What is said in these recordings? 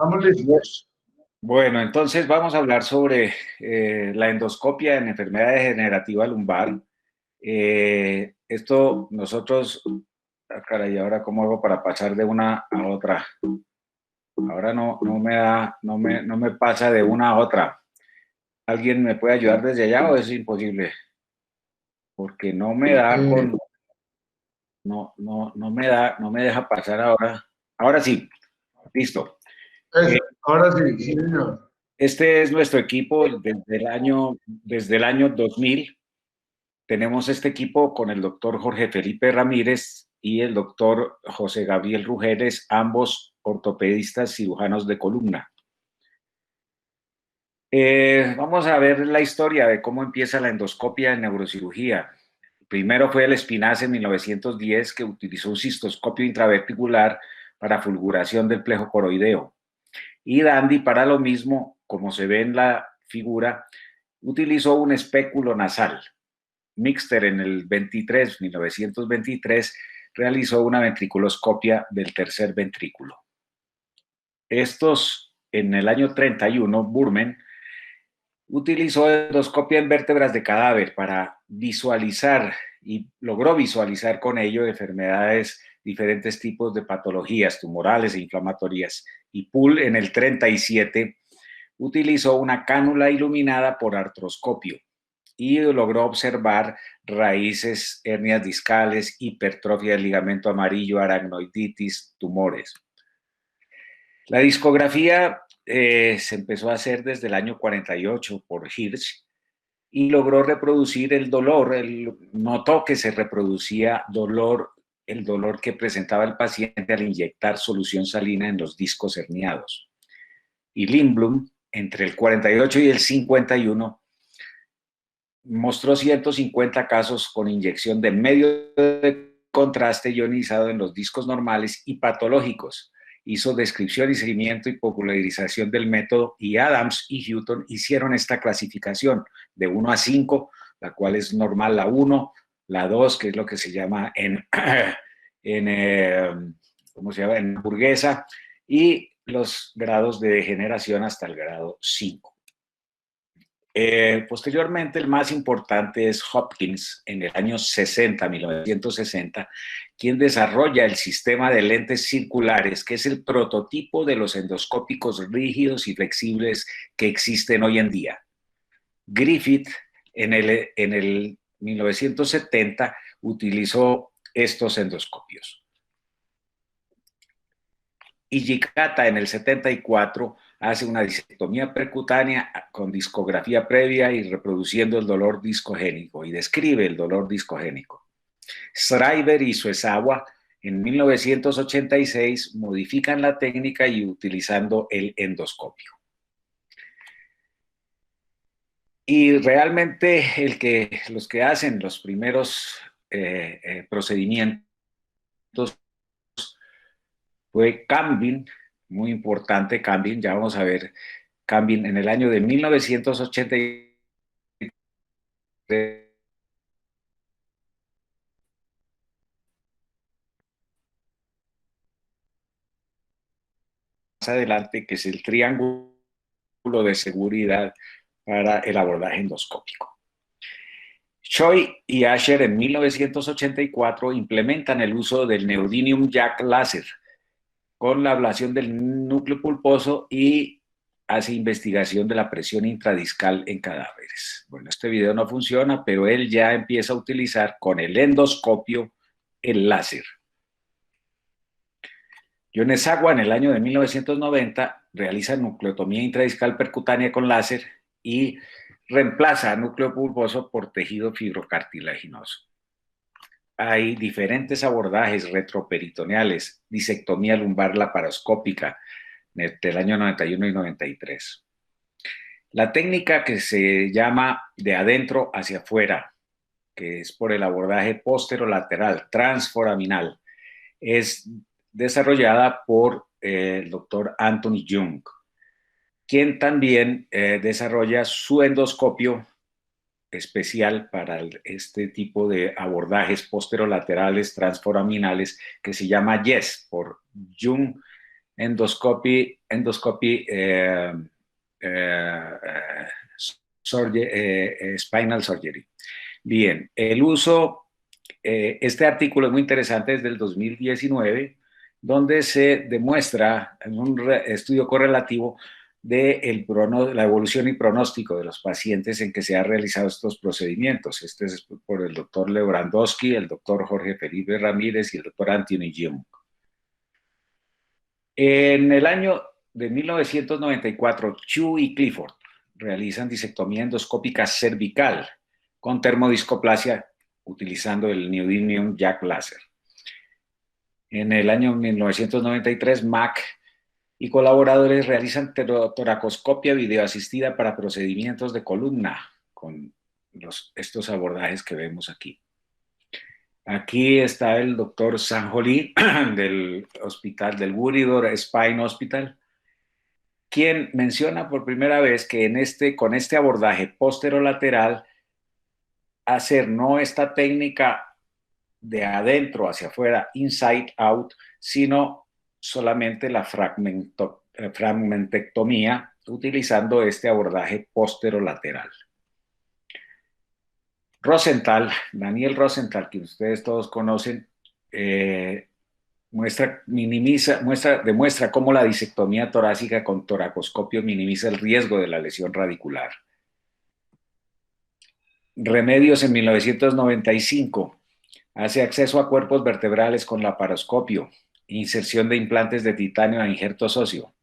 Estamos listos. Bueno, entonces vamos a hablar sobre la endoscopia en enfermedad degenerativa lumbar. Esto nosotros, caray, ahora cómo hago para pasar de una a otra. Ahora no me da, no me pasa de una a otra. ¿Alguien me puede ayudar desde allá o es imposible? Porque no me da Eh, con, no me da, no me deja pasar ahora. Ahora sí, listo. Eh, ahora sí, sí, señor. Este es nuestro equipo desde el año 2000. Tenemos este equipo con el doctor Jorge Felipe Ramírez y el doctor José Gabriel Rugeles, ambos ortopedistas cirujanos de columna. Vamos a ver la historia de cómo empieza la endoscopia en neurocirugía. Primero fue el Espinace en 1910, que utilizó un cistoscopio intraverticular para fulguración del plejo coroideo. Y Dandy, para lo mismo, como se ve en la figura, utilizó un espéculo nasal. Mixter en el 1923, realizó una ventriculoscopia del tercer ventrículo. Estos, en el año 31, Burman utilizó endoscopia en vértebras de cadáver para visualizar y logró visualizar con ello enfermedades, diferentes tipos de patologías tumorales e inflamatorias. Y Poole en el 37 utilizó una cánula iluminada por artroscopio y logró observar raíces, hernias discales, hipertrofia del ligamento amarillo, aracnoiditis, tumores. La discografía se empezó a hacer desde el año 48 por Hirsch y logró reproducir el dolor. Él notó que se reproducía el dolor que presentaba el paciente al inyectar solución salina en los discos herniados. Y Lindblom, entre el 48 y el 51, mostró 150 casos con inyección de medio de contraste ionizado en los discos normales y patológicos. Hizo descripción y seguimiento y popularización del método, y Adams y Hutton hicieron esta clasificación de 1 a 5, la cual es normal la 1, la 2, que es lo que se llama ¿cómo se llama? En hamburguesa, y los grados de degeneración hasta el grado 5. Posteriormente, el más importante es Hopkins en el año 60, 1960, quien desarrolla el sistema de lentes circulares, que es el prototipo de los endoscópicos rígidos y flexibles que existen hoy en día. Griffith en el 1970 utilizó estos endoscopios. Y Gicata en el 74 hace una disectomía percutánea con discografía previa y reproduciendo el dolor discogénico, y describe el dolor discogénico. Schreiber y Suesawa en 1986 modifican la técnica y utilizando el endoscopio. Y realmente los que hacen los primeros procedimientos fue Cambin, muy importante Cambin, ya vamos a ver Cambin en el año de 1983. Más adelante, que es el triángulo de seguridad para el abordaje endoscópico. Choi y Asher en 1984 implementan el uso del neodymium jack láser con la ablación del núcleo pulposo y hace investigación de la presión intradiscal en cadáveres. Bueno, este video no funciona, pero él ya empieza a utilizar con el endoscopio el láser. Yonezawa en el año de 1990 realiza nucleotomía intradiscal percutánea con láser y reemplaza núcleo pulposo por tejido fibrocartilaginoso. Hay diferentes abordajes retroperitoneales, disectomía lumbar laparoscópica del año 91 y 93. La técnica que se llama de adentro hacia afuera, que es por el abordaje posterolateral transforaminal, es desarrollada por el doctor Anthony Jung, quien también desarrolla su endoscopio especial para este tipo de abordajes posterolaterales transforaminales, que se llama YES, por Jung endoscopy spinal surgery. Bien, el uso, este artículo es muy interesante, es del 2019, donde se demuestra en un estudio correlativo de la evolución y pronóstico de los pacientes en que se han realizado estos procedimientos. Este es por el doctor Lewandowski, el doctor Jorge Felipe Ramírez y el doctor Anthony Jung. En el año de 1994, Chu y Clifford realizan disectomía endoscópica cervical con termodiscoplasia utilizando el neodymium jack láser. En el año 1993, Mack y colaboradores realizan toracoscopia videoasistida para procedimientos de columna con estos abordajes que vemos aquí. Aquí está el doctor Sanjoli del hospital del Woodward Spine Hospital, quien menciona por primera vez que con este abordaje posterolateral, hacer no esta técnica de adentro hacia afuera, inside out, sino solamente la fragmentectomía utilizando este abordaje posterolateral. Rosenthal, Daniel Rosenthal, que ustedes todos conocen, demuestra cómo la disectomía torácica con toracoscopio minimiza el riesgo de la lesión radicular. Remedios en 1995 hace acceso a cuerpos vertebrales con laparoscopio, inserción de implantes de titanio a injertos óseo.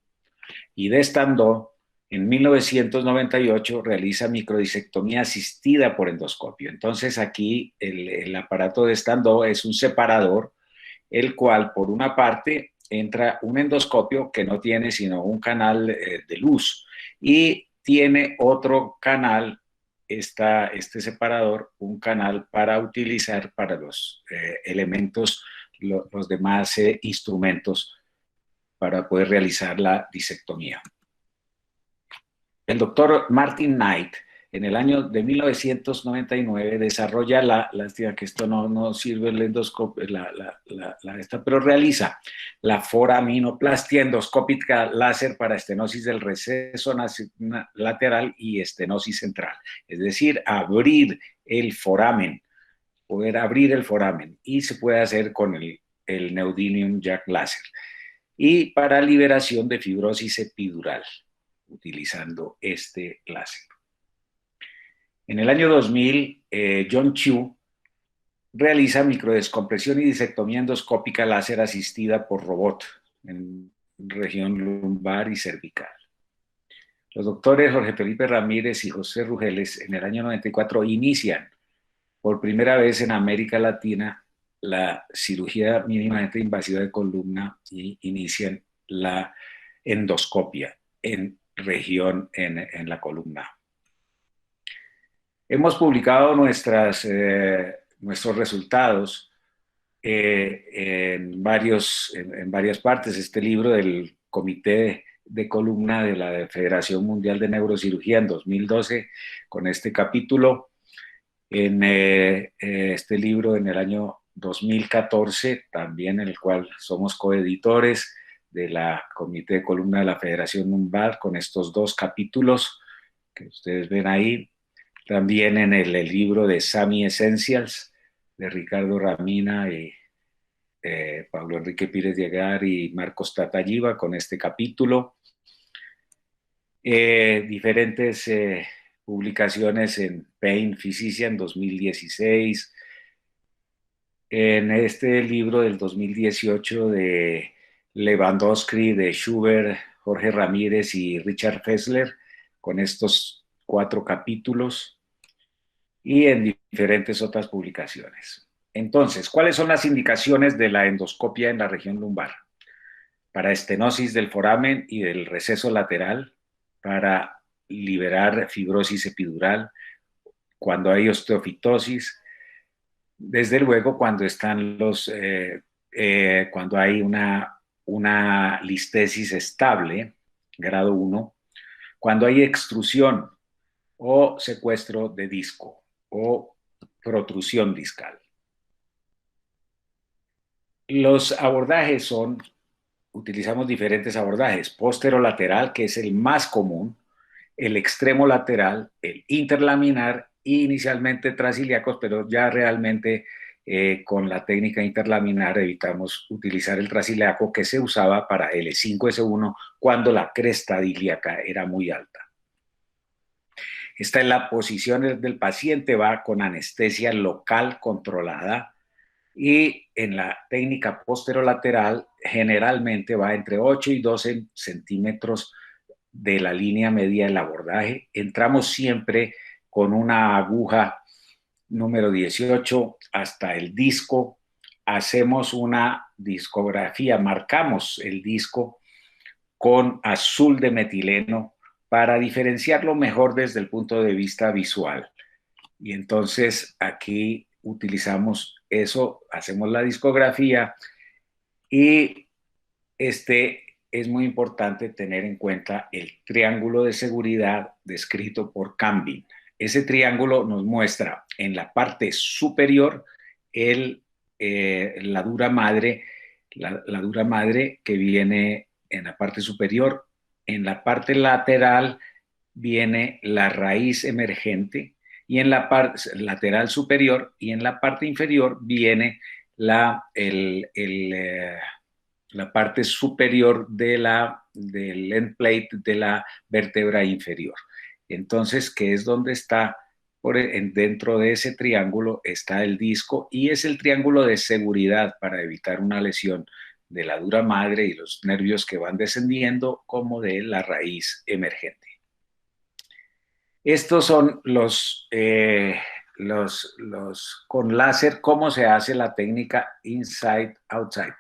Y de Standó, en 1998, realiza microdisectomía asistida por endoscopio. Entonces aquí el aparato de Standó es un separador, el cual por una parte entra un endoscopio que no tiene sino un canal de luz y tiene otro canal, este separador, un canal para utilizar para los elementos, los demás instrumentos para poder realizar la disectomía. El doctor Martin Knight, en el año de 1999, desarrolla que esto no sirve el endoscopio, pero realiza la foraminoplastia endoscópica láser para estenosis del receso lateral y estenosis central. Es decir, abrir el foramen, poder abrir el foramen, y se puede hacer con el neodymium jack láser. Y para liberación de fibrosis epidural, utilizando este láser. En el año 2000, John Chu realiza microdescompresión y disectomía endoscópica láser asistida por robot en región lumbar y cervical. Los doctores Jorge Felipe Ramírez y José Rugeles en el año 94 inician por primera vez en América Latina la cirugía mínimamente invasiva de columna y inician la endoscopia en la columna. Hemos publicado nuestros resultados en varias partes. Este libro del Comité de Columna de la Federación Mundial de Neurocirugía en 2012, con este capítulo. En este libro en el año 2014, también en el cual somos coeditores de la Comité de Columna de la Federación Mundial, con estos dos capítulos que ustedes ven ahí. También en el libro de SAMI Essentials, de Ricardo Ramina y Pablo Enrique Pírez de Agar y Marcos Tatayiba, con este capítulo. Diferentes publicaciones en Pain Physician 2016, en este libro del 2018 de Lewandowski, de Schubert, Jorge Ramírez y Richard Fessler, con estos 4 capítulos, y en diferentes otras publicaciones. Entonces, ¿cuáles son las indicaciones de la endoscopia en la región lumbar? Para estenosis del foramen y del receso lateral, para liberar fibrosis epidural, cuando hay osteofitosis, desde luego cuando están cuando hay una listesis estable, grado 1, cuando hay extrusión o secuestro de disco o protrusión discal. Los abordajes son utilizamos diferentes abordajes: posterolateral, que es el más común, el extremo lateral, el interlaminar y inicialmente trasiliacos, pero ya realmente con la técnica interlaminar evitamos utilizar el trasiliaco que se usaba para L5-S1 cuando la cresta ilíaca era muy alta. Esta es la posición del paciente, va con anestesia local controlada, y en la técnica posterolateral generalmente va entre 8 y 12 centímetros de la línea media del abordaje. Entramos siempre con una aguja número 18 hasta el disco, hacemos una discografía, marcamos el disco con azul de metileno para diferenciarlo mejor desde el punto de vista visual. Y entonces aquí utilizamos eso, hacemos la discografía, y es muy importante tener en cuenta el triángulo de seguridad descrito por Cambin. Ese triángulo nos muestra en la parte superior la dura madre, la dura madre que viene en la parte superior. En la parte lateral viene la raíz emergente, y en la parte lateral superior y en la parte inferior viene la parte superior del end plate de la vértebra inferior. Entonces, que es donde está, dentro de ese triángulo está el disco, y es el triángulo de seguridad para evitar una lesión de la dura madre y los nervios que van descendiendo, como de la raíz emergente. Estos son los con láser, cómo se hace la técnica inside-outside.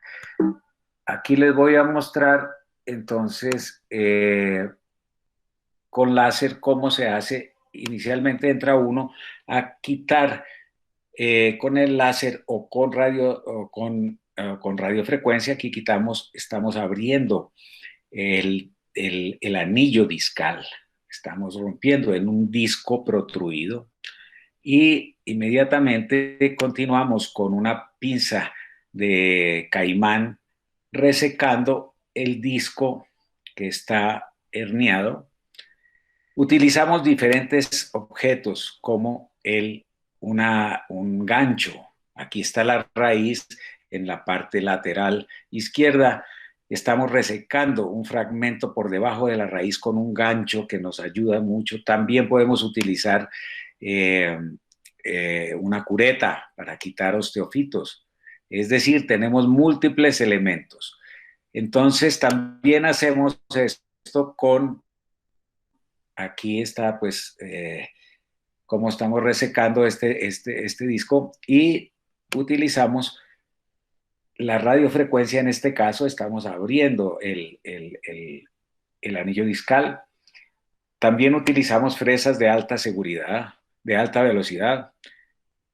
Aquí les voy a mostrar entonces con láser cómo se hace. Inicialmente entra uno a quitar con el láser o con radiofrecuencia. Aquí estamos abriendo el anillo discal, estamos rompiendo en un disco protruido, y inmediatamente continuamos con una pinza de caimán resecando el disco que está herniado. Utilizamos diferentes objetos como un gancho. Aquí está la raíz en la parte lateral izquierda. Estamos resecando un fragmento por debajo de la raíz con un gancho que nos ayuda mucho. También podemos utilizar una cureta para quitar osteofitos. Es decir, tenemos múltiples elementos. Entonces, también hacemos esto aquí está pues cómo estamos resecando este disco, y utilizamos la radiofrecuencia. En este caso estamos abriendo el anillo discal. También utilizamos fresas de alta seguridad, de alta velocidad,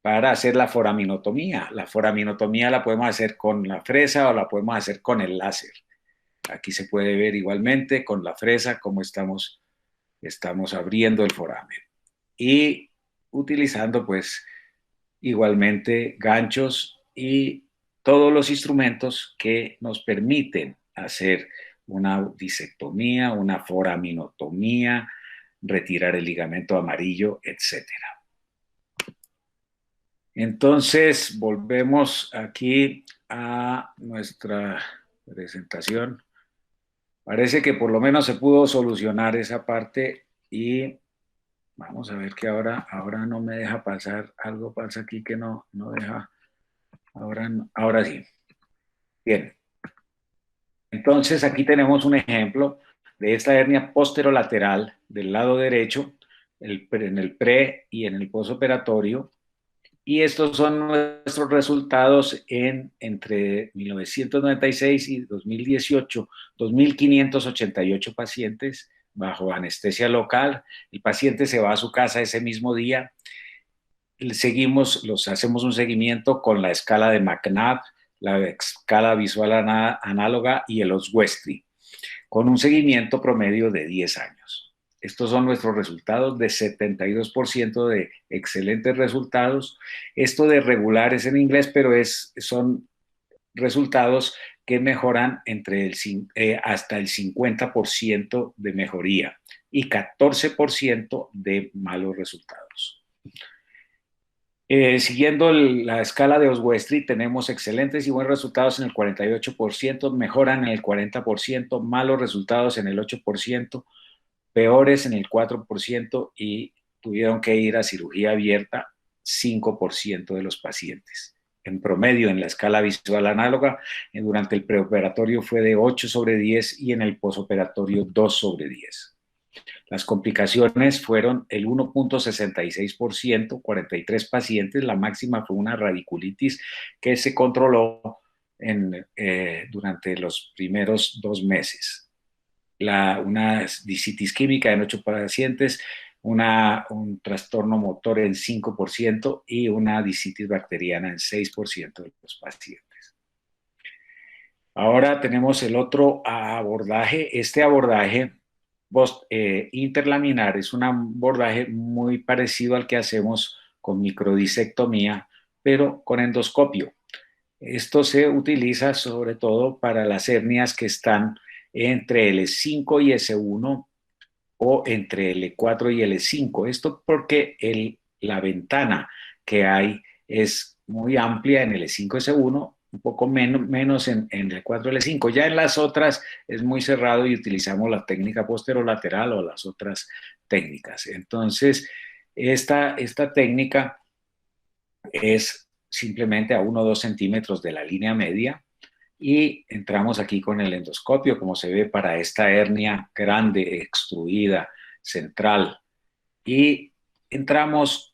para hacer la foraminotomía. La foraminotomía la podemos hacer con la fresa o la podemos hacer con el láser. Aquí se puede ver igualmente con la fresa cómo estamos abriendo el foramen, y utilizando pues igualmente ganchos y todos los instrumentos que nos permiten hacer una disectomía, una foraminotomía, retirar el ligamento amarillo, etcétera. Entonces, volvemos aquí a nuestra presentación. Parece que por lo menos se pudo solucionar esa parte, y vamos a ver que ahora no me deja pasar. Algo pasa aquí que no deja. Ahora sí. Bien. Entonces, aquí tenemos un ejemplo de esta hernia posterolateral del lado derecho, en el pre y en el postoperatorio. Y estos son nuestros resultados entre 1996 y 2018, 2.588 pacientes bajo anestesia local. El paciente se va a su casa ese mismo día. Hacemos un seguimiento con la escala de McNabb, la escala visual análoga y el Oswestry, con un seguimiento promedio de 10 años. Estos son nuestros resultados de 72% de excelentes resultados. Esto de regulares en inglés, pero son resultados que mejoran hasta el 50% de mejoría y 14% de malos resultados. Siguiendo la escala de Oswestry, tenemos excelentes y buenos resultados en el 48%, mejoran en el 40%, malos resultados en el 8%, peores en el 4% y tuvieron que ir a cirugía abierta 5% de los pacientes. En promedio, en la escala visual análoga, durante el preoperatorio fue de 8/10 y en el posoperatorio 2/10. Las complicaciones fueron el 1.66%, 43 pacientes. La máxima fue una radiculitis que se controló durante los primeros 2 meses. Una discitis química en 8 pacientes, un trastorno motor en 5% y una discitis bacteriana en 6% de los pacientes. Ahora tenemos el otro abordaje. Este abordaje interlaminar es un abordaje muy parecido al que hacemos con microdisectomía, pero con endoscopio. Esto se utiliza sobre todo para las hernias que están entre L5 y S1 o entre L4 y L5. Esto porque la ventana que hay es muy amplia en L5 S1, un poco menos en L4 L5. Ya en las otras es muy cerrado y utilizamos la técnica posterolateral o las otras técnicas. Entonces, esta técnica es simplemente a 1 o 2 centímetros de la línea media y entramos aquí con el endoscopio, como se ve para esta hernia grande, extruida, central, y entramos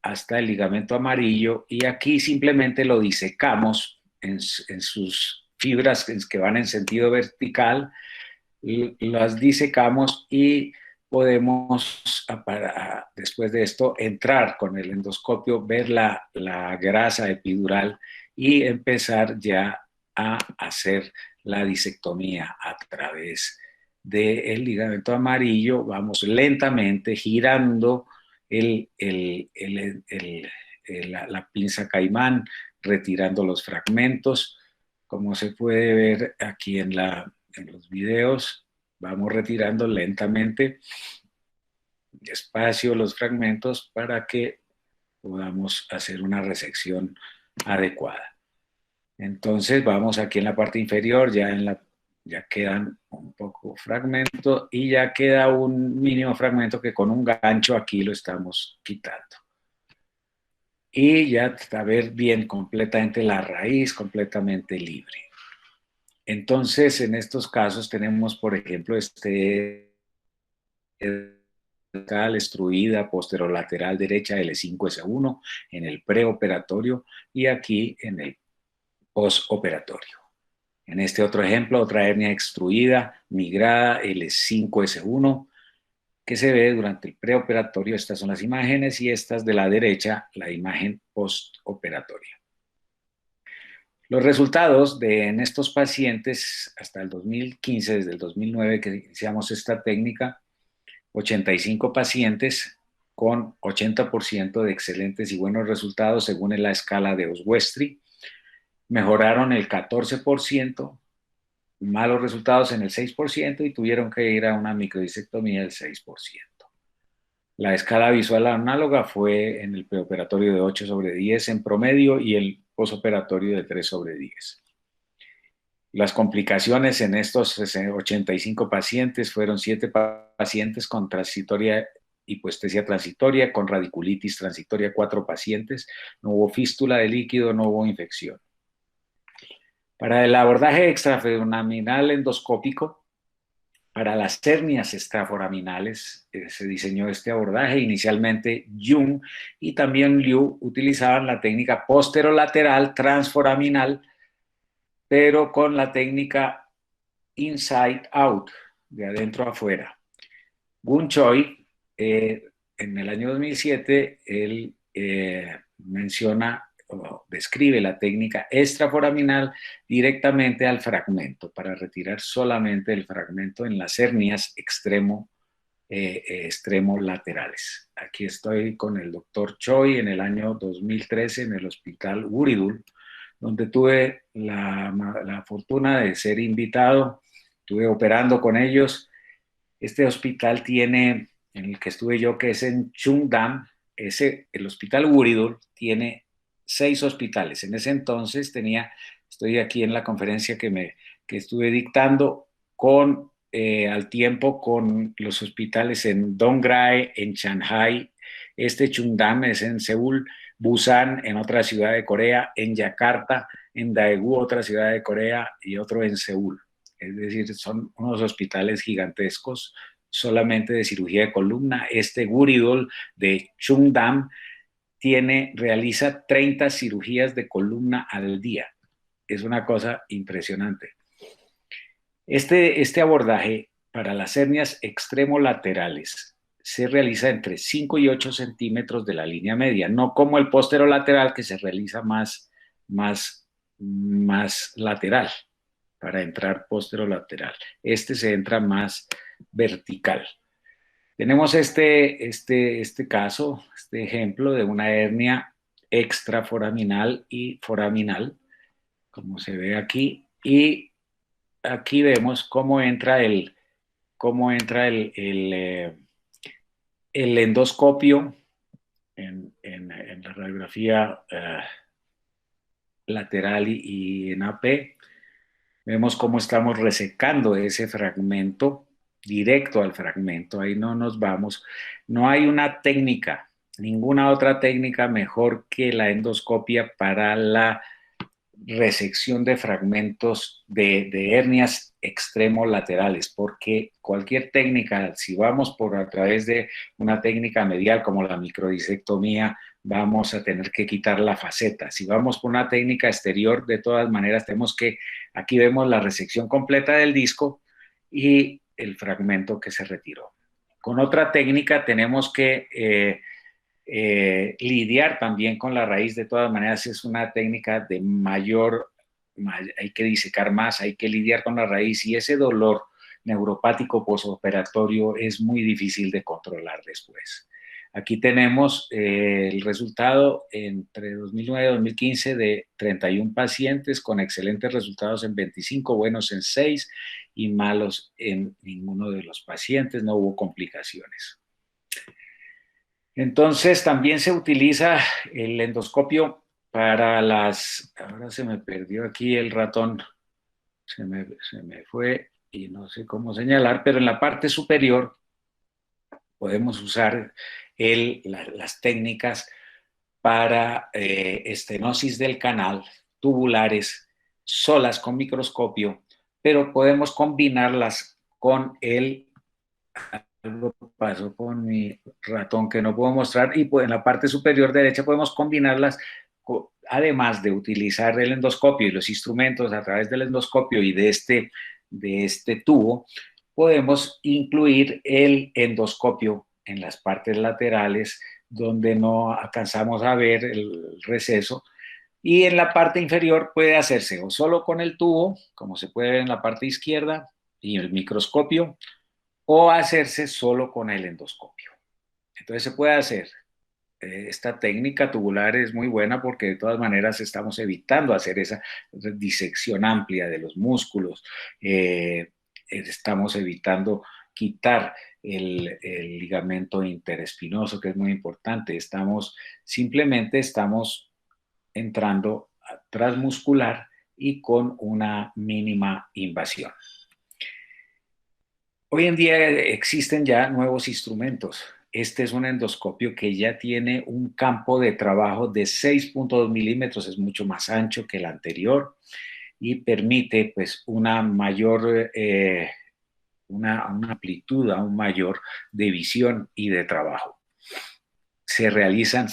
hasta el ligamento amarillo y aquí simplemente lo disecamos en sus fibras que van en sentido vertical, las disecamos y podemos, después de esto, entrar con el endoscopio, ver la grasa epidural y empezar ya a hacer la disectomía a través del ligamento amarillo. Vamos lentamente girando la pinza caimán, retirando los fragmentos. Como se puede ver aquí en los videos, vamos retirando lentamente, despacio los fragmentos para que podamos hacer una resección adecuada. Entonces vamos aquí en la parte inferior, ya quedan un poco fragmentos y ya queda un mínimo fragmento que con un gancho aquí lo estamos quitando. Y ya a ver bien completamente la raíz, completamente libre. Entonces, en estos casos tenemos, por ejemplo, extruida posterolateral derecha L5S1 en el preoperatorio y aquí en el postoperatorio. En este otro ejemplo, otra hernia extruida migrada L5S1 que se ve durante el preoperatorio. Estas son las imágenes y estas de la derecha, la imagen postoperatoria. Los resultados en estos pacientes hasta el 2015, desde el 2009 que iniciamos esta técnica, 85 pacientes con 80% de excelentes y buenos resultados según la escala de Oswestry, mejoraron el 14%, malos resultados en el 6% y tuvieron que ir a una microdisectomía del 6%. La escala visual análoga fue en el preoperatorio de 8/10 en promedio y el posoperatorio de 3/10. Las complicaciones en estos 85 pacientes fueron 7 pacientes con transitoria hipoestesia transitoria, con radiculitis transitoria 4 pacientes, no hubo fístula de líquido, no hubo infección. Para el abordaje extraforaminal endoscópico, para las hernias extraforaminales se diseñó este abordaje. Inicialmente Jung y también Liu utilizaban la técnica posterolateral transforaminal, pero con la técnica inside out, de adentro a afuera. Gun Choi, en el año 2007, él menciona o describe la técnica extraforaminal directamente al fragmento, para retirar solamente el fragmento en las hernias extremo laterales. Aquí estoy con el doctor Choi en el año 2013 en el hospital Guridul, donde tuve la fortuna de ser invitado, estuve operando con ellos. Este hospital tiene, en el que estuve yo, que es en Chungdam, el hospital Guridul tiene 6 hospitales. En ese entonces estoy aquí en la conferencia que estuve dictando al tiempo con los hospitales en Dongrai, en Shanghai, Chungdam es en Seúl, Busan en otra ciudad de Corea, en Yakarta, en Daegu, otra ciudad de Corea, y otro en Seúl. Es decir, son unos hospitales gigantescos solamente de cirugía de columna. Guridul de Chungdam realiza 30 cirugías de columna al día. Es una cosa impresionante. Este abordaje para las hernias extremolaterales se realiza entre 5 y 8 centímetros de la línea media, no como el posterolateral que se realiza más lateral para entrar posterolateral. Se entra más vertical. Tenemos este caso, este ejemplo de una hernia extraforaminal y foraminal, como se ve aquí, y aquí vemos el endoscopio en la radiografía lateral y en AP. Vemos cómo estamos resecando ese fragmento directo al fragmento, ahí no nos vamos. No hay una técnica, ninguna otra técnica mejor que la endoscopia para la resección de fragmentos de hernias extremolaterales, porque cualquier técnica, si vamos a través de una técnica medial como la microdisectomía, vamos a tener que quitar la faceta. Si vamos por una técnica exterior, de todas maneras aquí vemos la resección completa del disco y el fragmento que se retiró. Con otra técnica tenemos que lidiar también con la raíz. De todas maneras es una técnica de hay que disecar más, hay que lidiar con la raíz, y ese dolor neuropático posoperatorio es muy difícil de controlar después. Aquí tenemos el resultado entre 2009 y 2015 de 31 pacientes con excelentes resultados en 25, buenos en 6 y malos en ninguno de los pacientes, no hubo complicaciones. Entonces también se utiliza el endoscopio para ahora se me perdió aquí el ratón, se me fue y no sé cómo señalar, pero en la parte superior podemos usar las técnicas para estenosis del canal, tubulares, solas con microscopio, pero podemos combinarlas con algo pasó con mi ratón que no puedo mostrar, y pues en la parte superior derecha podemos combinarlas, además de utilizar el endoscopio y los instrumentos a través del endoscopio y de este tubo, podemos incluir el endoscopio en las partes laterales donde no alcanzamos a ver el receso, y en la parte inferior puede hacerse o solo con el tubo, como se puede ver en la parte izquierda, y el microscopio, o hacerse solo con el endoscopio. Entonces se puede hacer. Esta técnica tubular es muy buena porque de todas maneras estamos evitando hacer esa disección amplia de los músculos, estamos evitando quitar el ligamento interespinoso, que es muy importante. Simplemente estamos entrando transmuscular y con una mínima invasión. Hoy en día existen ya nuevos instrumentos. Este es un endoscopio que ya tiene un campo de trabajo de 6.2 milímetros, es mucho más ancho que el anterior y permite pues una amplitud aún mayor de visión y de trabajo. Se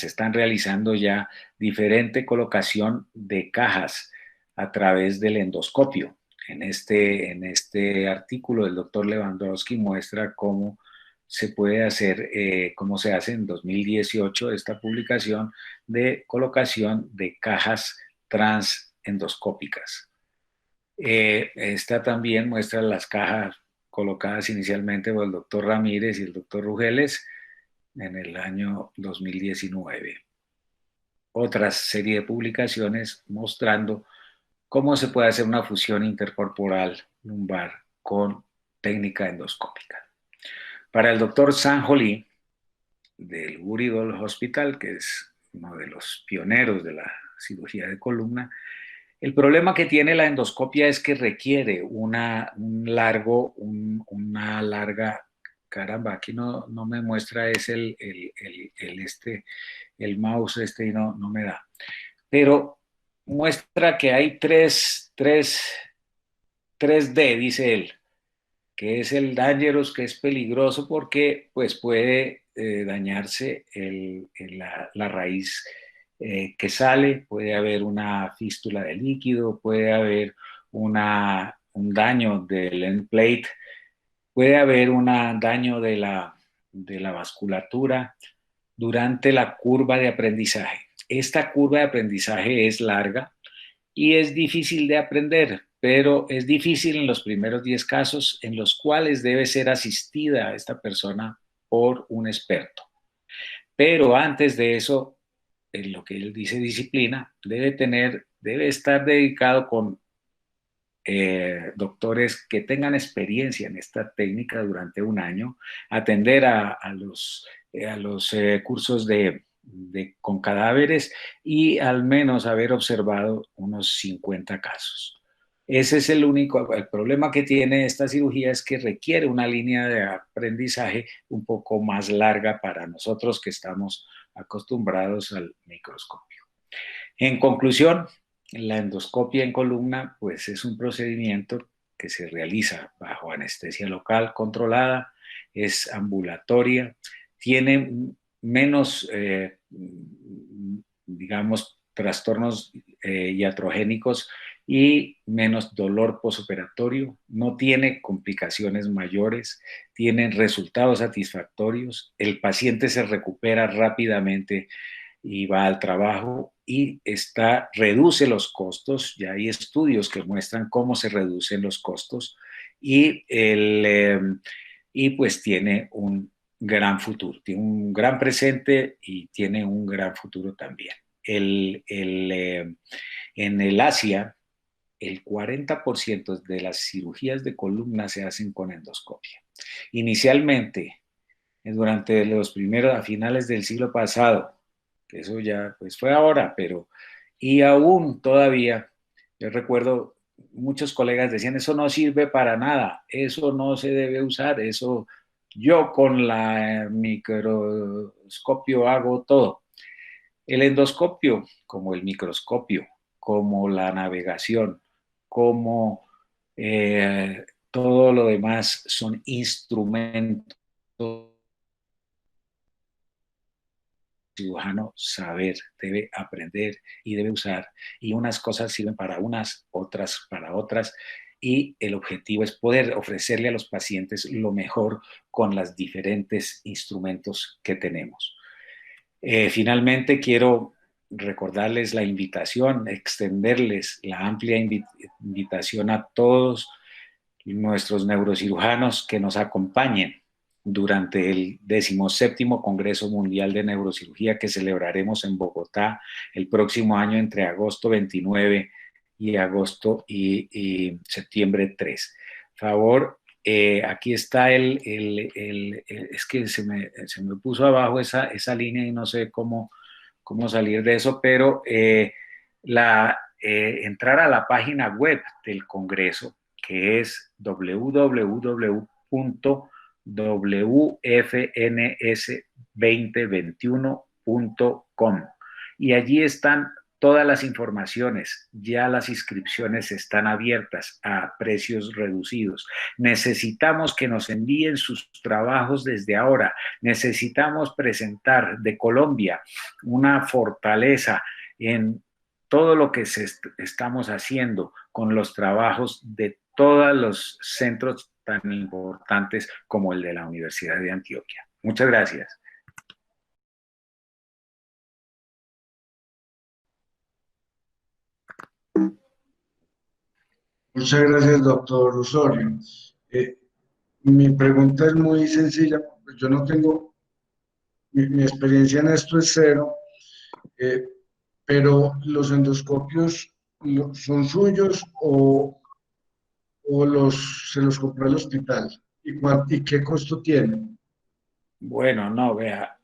están realizando ya diferente colocación de cajas a través del endoscopio. En este artículo el doctor Lewandowski muestra cómo se puede hacer, cómo se hace en 2018 esta publicación de colocación de cajas transendoscópicas. Esta también muestra las cajas colocadas inicialmente por el doctor Ramírez y el doctor Rugeles en el año 2019. otra serie de publicaciones mostrando cómo se puede hacer una fusión intercorporal lumbar con técnica endoscópica. Para el doctor Sanjo Lee, del Guridol Hospital, que es uno de los pioneros de la cirugía de columna, el problema que tiene la endoscopia es que requiere una larga, caramba, aquí no me muestra, es el mouse y no me da, pero muestra que hay 3D, dice él, que es el dangerous, que es peligroso porque pues puede dañarse la raíz que sale, puede haber una fístula de líquido, puede haber un daño del end plate, puede haber un daño de la vasculatura durante la curva de aprendizaje. Esta curva de aprendizaje es larga y es difícil de aprender, pero es difícil en los primeros 10 casos en los cuales debe ser asistida esta persona por un experto. Pero antes de eso, en lo que él dice disciplina, debe estar dedicado con doctores que tengan experiencia en esta técnica durante un año, atender a los cursos con cadáveres y al menos haber observado unos 50 casos. Ese es el problema que tiene esta cirugía, es que requiere una línea de aprendizaje un poco más larga para nosotros que estamos acostumbrados al microscopio. En conclusión, la endoscopia en columna pues es un procedimiento que se realiza bajo anestesia local controlada, es ambulatoria, tiene menos, digamos, trastornos iatrogénicos y menos dolor posoperatorio, no tiene complicaciones mayores, tiene resultados satisfactorios, el paciente se recupera rápidamente y va al trabajo y reduce los costos. Ya hay estudios que muestran cómo se reducen los costos y, y pues tiene un gran futuro, tiene un gran presente y tiene un gran futuro también. En el Asia, el 40% de las cirugías de columna se hacen con endoscopia. Inicialmente, durante los primeros, a finales del siglo pasado, que eso ya pues fue ahora, pero y aún todavía, yo recuerdo muchos colegas decían, eso no sirve para nada, eso no se debe usar, eso yo con la microscopio hago todo. El endoscopio, como el microscopio, como la navegación, como todo lo demás, son instrumentos cirujano saber, debe aprender y debe usar. Y unas cosas sirven para unas, otras para otras. Y el objetivo es poder ofrecerle a los pacientes lo mejor con los diferentes instrumentos que tenemos. Finalmente, quiero recordarles la invitación, extenderles la amplia invitación a todos nuestros neurocirujanos que nos acompañen durante el 17º Congreso Mundial de Neurocirugía que celebraremos en Bogotá el próximo año entre agosto 29 y septiembre 3. Favor, aquí está es que se me puso abajo esa línea y no sé cómo salir de eso, pero entrar a la página web del Congreso, que es www.wfns2021.com, y allí están todas las informaciones. Ya las inscripciones están abiertas a precios reducidos. Necesitamos que nos envíen sus trabajos desde ahora. Necesitamos presentar de Colombia una fortaleza en todo lo que estamos haciendo con los trabajos de todos los centros tan importantes como el de la Universidad de Antioquia. Muchas gracias. Muchas gracias, doctor Osorio. Mi pregunta es muy sencilla. Yo no tengo, mi experiencia en esto es cero. pero los endoscopios son suyos o se los compró el hospital. ¿Y qué costo tienen? Bueno, no, vea,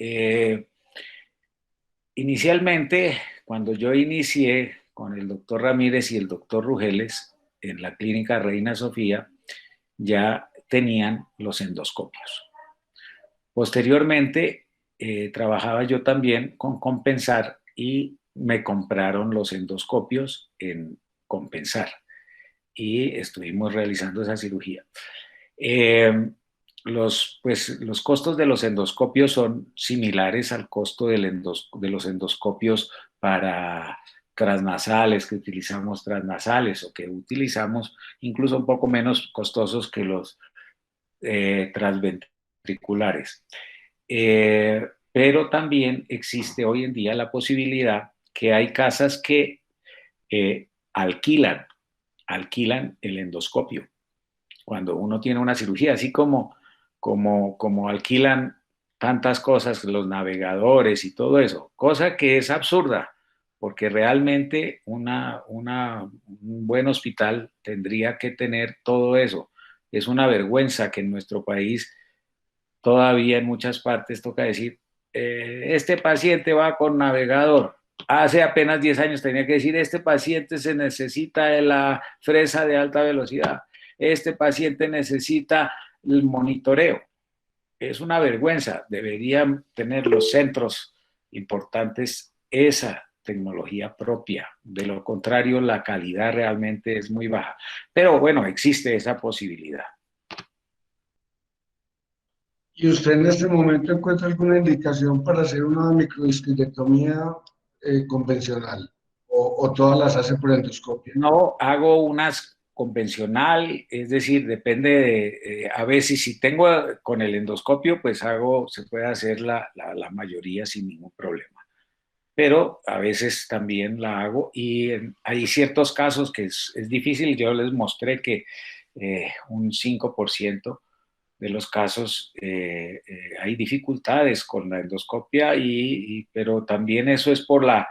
inicialmente, cuando yo inicié con el doctor Ramírez y el doctor Rugeles en la clínica Reina Sofía, ya tenían los endoscopios. Posteriormente, trabajaba yo también con Compensar y me compraron los endoscopios en Compensar y estuvimos realizando esa cirugía. Eh, los costos de los endoscopios son similares al costo de los endoscopios para transnasales, que utilizamos transnasales o que utilizamos incluso un poco menos costosos que los transventriculares. Pero también existe hoy en día la posibilidad que hay casas que alquilan el endoscopio cuando uno tiene una cirugía, así como alquilan tantas cosas, los navegadores y todo eso, cosa que es absurda, porque realmente un buen hospital tendría que tener todo eso. Es una vergüenza que en nuestro país todavía en muchas partes toca decir, este paciente va con navegador. Hace apenas 10 años tenía que decir, este paciente se necesita de la fresa de alta velocidad, este paciente necesita el monitoreo. Es una vergüenza, deberían tener los centros importantes esa tecnología propia. De lo contrario, la calidad realmente es muy baja. Pero bueno, existe esa posibilidad. ¿Y usted en este momento encuentra alguna indicación para hacer una microdisquilectomía convencional? ¿O todas las hace por endoscopia? No hago unas convencional, es decir, depende a veces si tengo con el endoscopio, pues se puede hacer la mayoría sin ningún problema. Pero a veces también la hago y hay ciertos casos que es difícil. Yo les mostré que un 5% de los casos hay dificultades con la endoscopia, pero también eso es con la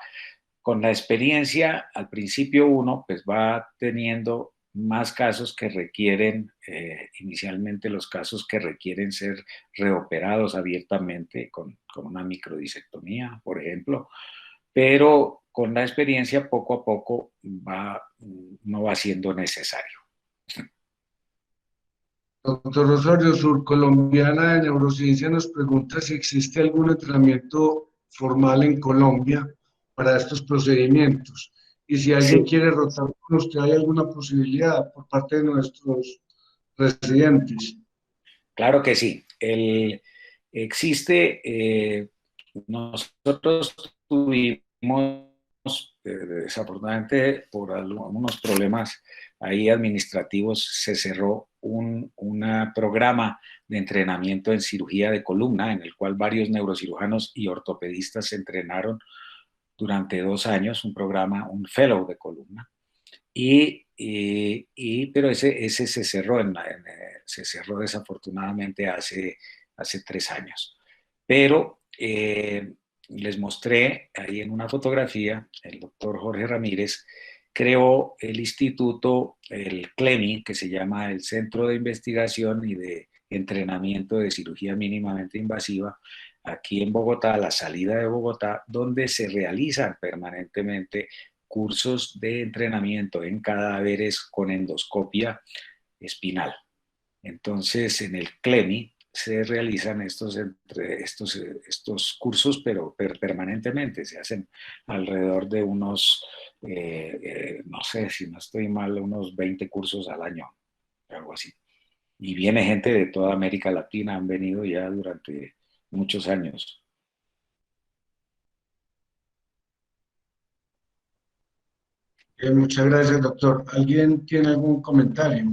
experiencia. Al principio uno pues va teniendo más casos que requieren, inicialmente los casos que requieren ser reoperados abiertamente con una microdisectomía, por ejemplo, pero con la experiencia poco a poco no va siendo necesario. Doctor Osorio, surcolombiana de neurociencia, nos pregunta si existe algún entrenamiento formal en Colombia para estos procedimientos. Y si alguien Sí, quiere rotar con usted, ¿hay alguna posibilidad por parte de nuestros residentes? claro que sí. Existe, nosotros tuvimos, desafortunadamente, por algunos problemas ahí administrativos, se cerró un programa de entrenamiento en cirugía de columna, en el cual varios neurocirujanos y ortopedistas se entrenaron durante 2 años, un programa, un fellow de columna. Pero ese se cerró, se cerró desafortunadamente hace 3 años. Pero les mostré ahí en una fotografía, el doctor Jorge Ramírez creó el instituto, el CLEMI, que se llama el Centro de Investigación y de Entrenamiento de Cirugía Mínimamente Invasiva, aquí en Bogotá, a la salida de Bogotá, donde se realizan permanentemente cursos de entrenamiento en cadáveres con endoscopia espinal. Entonces, en el CLEMI se realizan estos cursos, pero permanentemente. Se hacen alrededor de unos, no sé si no estoy mal, unos 20 cursos al año, algo así. Y viene gente de toda América Latina, han venido ya durante muchos años. Muchas gracias, doctor. ¿Alguien tiene algún comentario?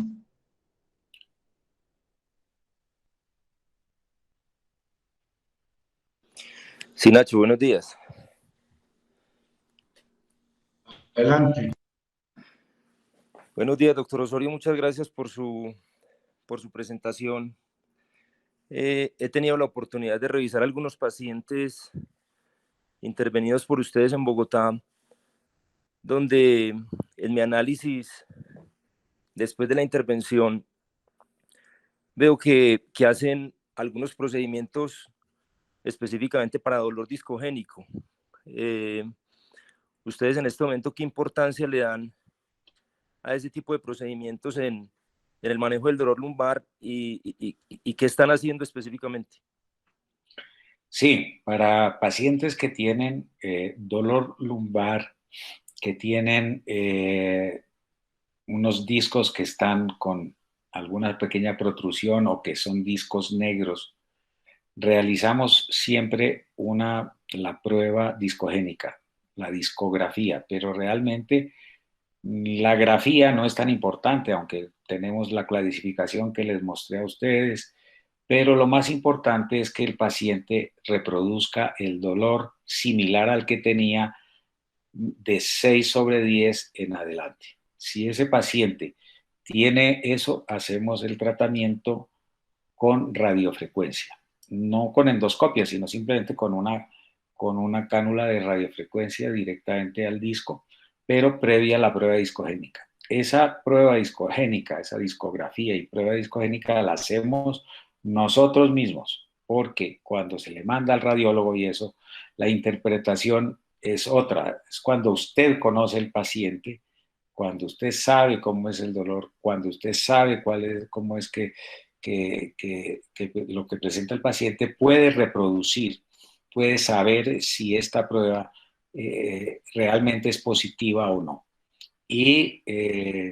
Sí, Nacho, buenos días. Adelante. Buenos días, doctor Osorio. Muchas gracias por su presentación. He tenido la oportunidad de revisar algunos pacientes intervenidos por ustedes en Bogotá donde en mi análisis, después de la intervención, veo que hacen algunos procedimientos específicamente para dolor discogénico. Ustedes en este momento, ¿qué importancia le dan a ese tipo de procedimientos en el manejo del dolor lumbar y qué están haciendo específicamente? Sí, para pacientes que tienen dolor lumbar, que tienen unos discos que están con alguna pequeña protrusión o que son discos negros, realizamos siempre la prueba discogénica, la discografía, pero realmente la grafía no es tan importante, aunque tenemos la clasificación que les mostré a ustedes, pero lo más importante es que el paciente reproduzca el dolor similar al que tenía de 6/10 en adelante. Si ese paciente tiene eso, hacemos el tratamiento con radiofrecuencia, no con endoscopia, sino simplemente con una cánula de radiofrecuencia directamente al disco, pero previa a la prueba discogénica. Esa prueba discogénica, esa discografía y prueba discogénica la hacemos nosotros mismos, porque cuando se le manda al radiólogo y eso, la interpretación es otra, es cuando usted conoce el paciente, cuando usted sabe cómo es el dolor, cuando usted sabe cómo es que lo que presenta el paciente puede reproducir, puede saber si esta prueba realmente es positiva o no. Y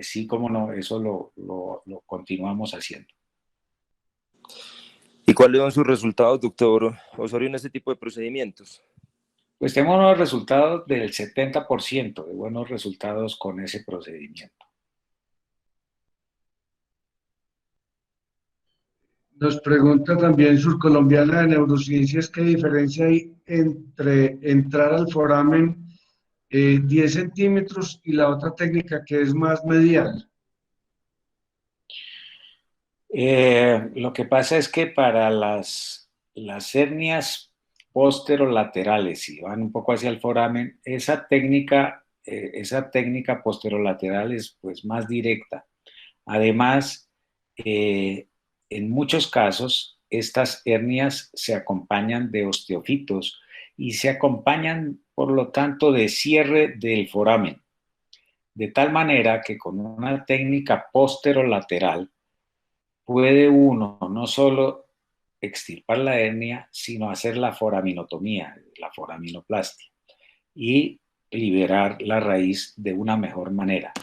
sí, como no, eso lo continuamos haciendo. ¿Y cuáles son sus resultados, doctor Osorio, en este tipo de procedimientos? Pues tenemos unos resultados del 70% de buenos resultados con ese procedimiento. Nos pregunta también Surcolombiana de Neurociencias qué diferencia hay entre entrar al foramen 10 centímetros y la otra técnica que es más medial. Lo que pasa es que para las hernias posterolaterales, si van un poco hacia el foramen, esa técnica posterolateral es pues más directa. Además, en muchos casos, estas hernias se acompañan de osteofitos y se acompañan, por lo tanto, de cierre del foramen. De tal manera que con una técnica posterolateral puede uno no solo extirpar la hernia, sino hacer la foraminotomía, la foraminoplastia, y liberar la raíz de una mejor manera.